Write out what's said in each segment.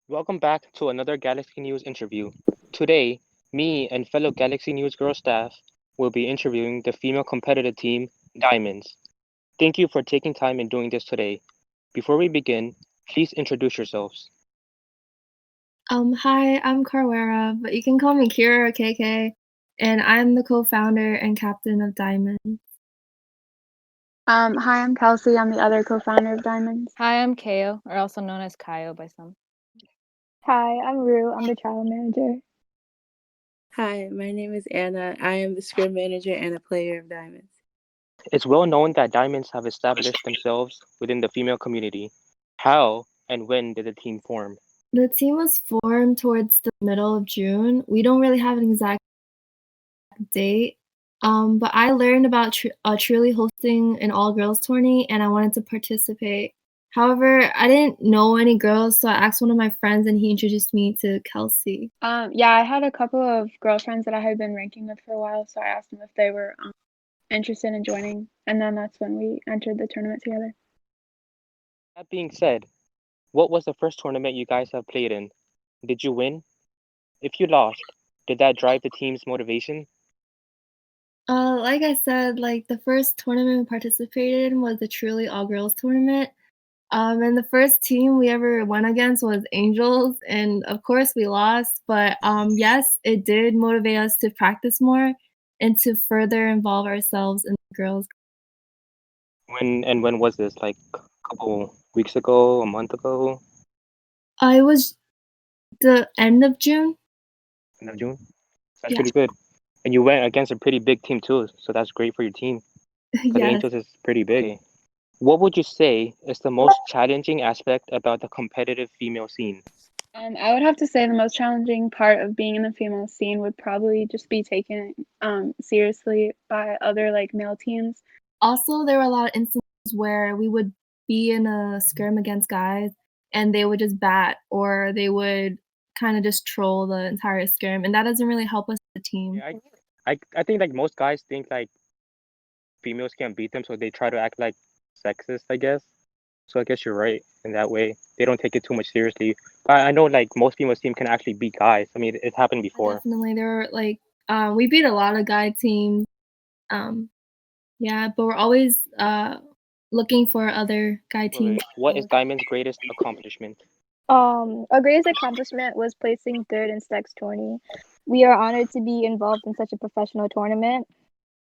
Welcome back to another Galaxy News interview. Today, me and fellow Galaxy News Girl staff will be interviewing the female competitive team, Diamonds. Thank you for taking time and doing this today. Before we begin, please introduce yourselves. Hi, I'm Carwera, but you can call me Kira or KK, and I'm the co-founder and captain of Diamond. Hi, I'm Kelsey. I'm the other co-founder of Diamonds. Hi, I'm Kao, or also known as Kayo by some. Hi, I'm Rue. I'm the trial manager. Hi, my name is Anna. I am the scrim manager and a player of Diamonds. It's well known that Diamonds have established themselves within the female community. How and when did the team form? The team was formed towards the middle of June. We don't really have an exact date, but I learned about truly hosting an all-girls tourney, and I wanted to participate. However, I didn't know any girls, so I asked one of my friends, and he introduced me to Kelsey. Yeah, I had a couple of girlfriends that I had been ranking with for a while, so I asked them if they were interested in joining, and then that's when we entered the tournament together. That being said, what was the first tournament you guys have played in? Did you win? If you lost, did that drive the team's motivation? Like I said, like the first tournament we participated in was the truly all-girls tournament. And the first team we ever went against was Angels, and of course we lost. But yes, it did motivate us to practice more and to further involve ourselves in the girls. When was this? Like a couple weeks ago, a month ago, It was the end of June. end of June? That's Yeah. pretty good. And you went against a pretty big team too, so that's great for your team because Yes. Angels is pretty big. What would you say is the most challenging aspect about the competitive female scene? I would have to say the most challenging part of being in the female scene would probably just be taken seriously by other like male teams. Also, there were a lot of instances where we would be in a scrim against guys, and they would just bat, or they would kind of just troll the entire scrim, and that doesn't really help us as a team. Yeah, I think like most guys think like females can't beat them, so they try to act like sexist, I guess. So I guess you're right in that way. They don't take it too much seriously. But I know like most females team can actually beat guys. I mean, it's happened before. Definitely, there were like we beat a lot of guy teams. Um, yeah, but we're always looking for other guy teams. What is Diamond's greatest accomplishment? Our greatest accomplishment was placing third in Steck's tourney. We are honored to be involved in such a professional tournament,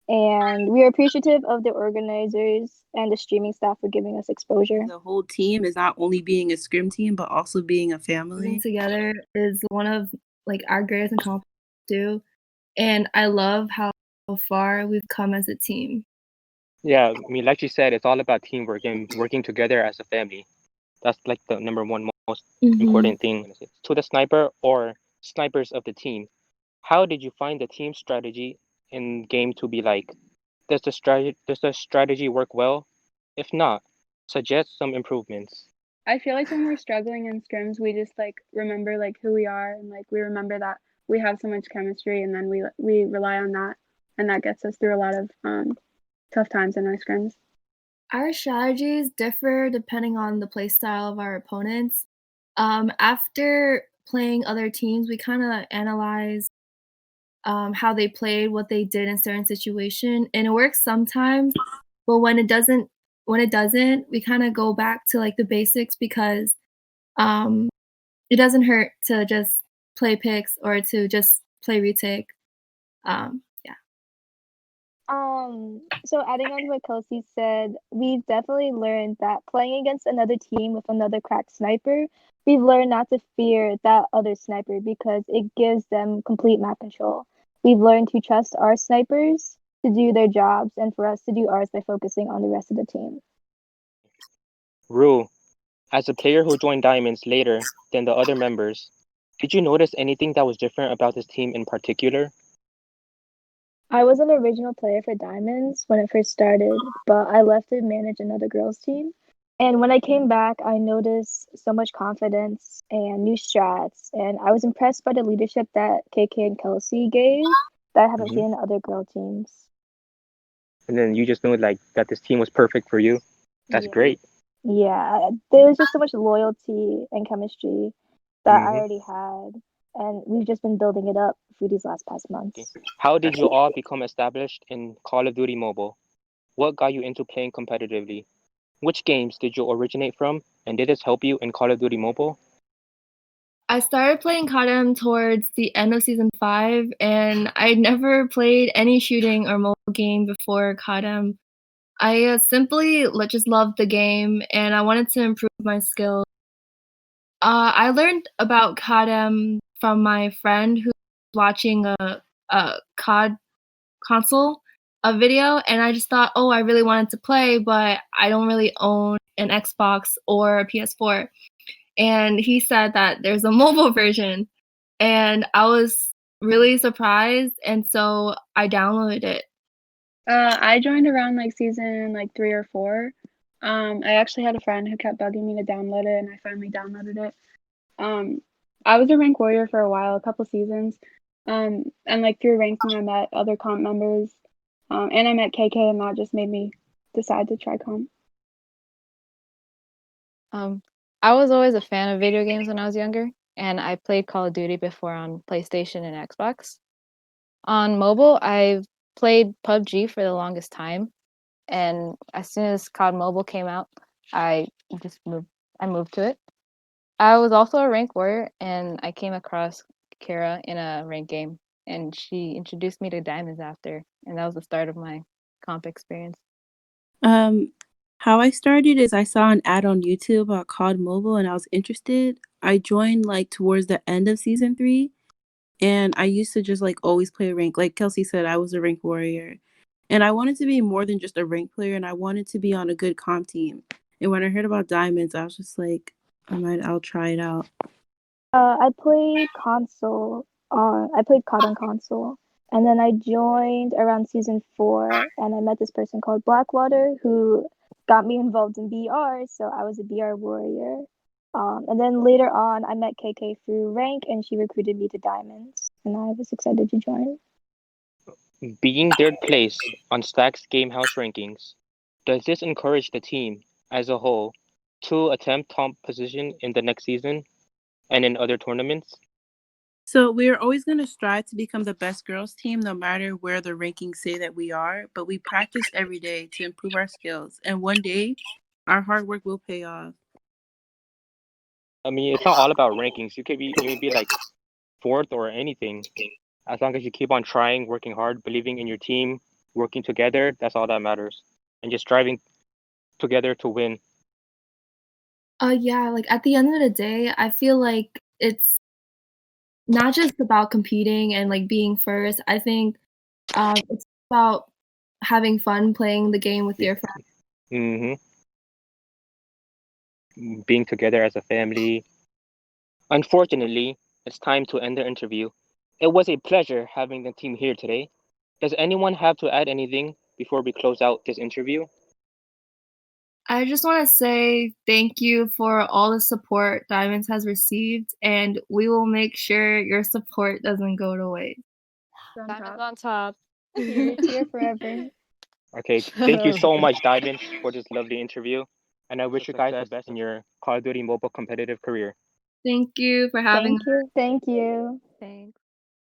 and we are appreciative of the organizers and the streaming staff for giving us exposure. The whole team is not only being a scrim team, but also being a family. Working together is one of like our greatest accomplishments too, and I love how far we've come as a team. Yeah, I mean, like you said, it's all about teamwork and working together as a family. That's like the number one most important thing. To the sniper or snipers of the team, how did you find the team strategy in game to be like? Does the strategy work well? If not, suggest some improvements. I feel like when we're struggling in scrims, we just like remember like who we are and like we remember that we have so much chemistry, and then we rely on that, and that gets us through a lot of tough times in our scrims. Our strategies differ depending on the play style of our opponents. After playing other teams, we kind of analyze how they played, what they did in certain situation, and it works sometimes. But when it doesn't, we kind of go back to like the basics because um, it doesn't hurt to just play picks or to just play retake. Yeah. So adding on to what Kelsey said, we've definitely learned that playing against another team with another cracked sniper, we've learned not to fear that other sniper because it gives them complete map control. We've learned to trust our snipers to do their jobs and for us to do ours by focusing on the rest of the team. Rule: as a player who joined Diamonds later than the other members, did you notice anything that was different about this team in particular? I was an original player for Diamonds when it first started, but I left to manage another girls' team. And when I came back, I noticed so much confidence and new strats, and I was impressed by the leadership that KK and Kelsey gave that I haven't seen in other girl teams. And then you just knew like that this team was perfect for you. That's Yeah. great. Yeah, there was just so much loyalty and chemistry, that I Mm-hmm. already had, and we've just been building it up for these last past months. How did you all become established in Call of Duty Mobile? What got you into playing competitively? Which games did you originate from, and did this help you in Call of Duty Mobile? I started playing CODM towards the end of season 5, and I never played any shooting or mobile game before CODM. I simply just loved the game, and I wanted to improve my skills. I learned about CODM from my friend who was watching a COD console a video, and I just thought, oh, I really wanted to play, but I don't really own an Xbox or a PS4. And he said that there's a mobile version, and I was really surprised, and so I downloaded it. I joined around like season like 3 or 4. I actually had a friend who kept bugging me to download it, and I finally downloaded it. I was a rank warrior for a while, a couple seasons. And like through ranking, I met other comp members. And I met KK, and that just made me decide to try comp. I was always a fan of video games when I was younger, and I played Call of Duty before on PlayStation and Xbox. On mobile, I've played PUBG for the longest time, and as soon as COD Mobile came out, I just moved. I moved to it. I was also a rank warrior, and I came across Kara in a rank game, and she introduced me to diamonds after, and that was the start of my comp experience. How I started is I saw an ad on YouTube about COD Mobile and I was interested. I joined like towards the end of season 3, and I used to just like always play rank. Like Kelsey said, I was a rank warrior. And I wanted to be more than just a rank player, and I wanted to be on a good comp team. And when I heard about diamonds, I was just like, I'll try it out. I played console. I played COD on console, and then I joined around season 4, and I met this person called Blackwater who got me involved in BR. So I was a BR warrior. And then later on, I met KK through rank, and she recruited me to diamonds, and I was excited to join. Being third place on Stack's Gamehouse rankings, does this encourage the team as a whole to attempt top position in the next season and in other tournaments? So we're always going to strive to become the best girls team, no matter where the rankings say that we are. But we practice every day to improve our skills, and one day, our hard work will pay off. I mean, it's not all about rankings. You can be like fourth or anything. As long as you keep on trying, working hard, believing in your team, working together, that's all that matters. And just striving together to win. Yeah, like at the end of the day, I feel like it's not just about competing and like being first. I think it's about having fun playing the game with your friends. hmm Being together as a family. Unfortunately, it's time to end the interview. It was a pleasure having the team here today. Does anyone have to add anything before we close out this interview? I just want to say thank you for all the support Diamonds has received, and we will make sure your support doesn't go to waste. On Diamonds top. on top. Here forever. Okay, thank you so much, Diamonds, for this lovely interview. And I wish you guys the best in your Call of Duty mobile competitive career. Thank you for having Thank you. Thank you. Thanks.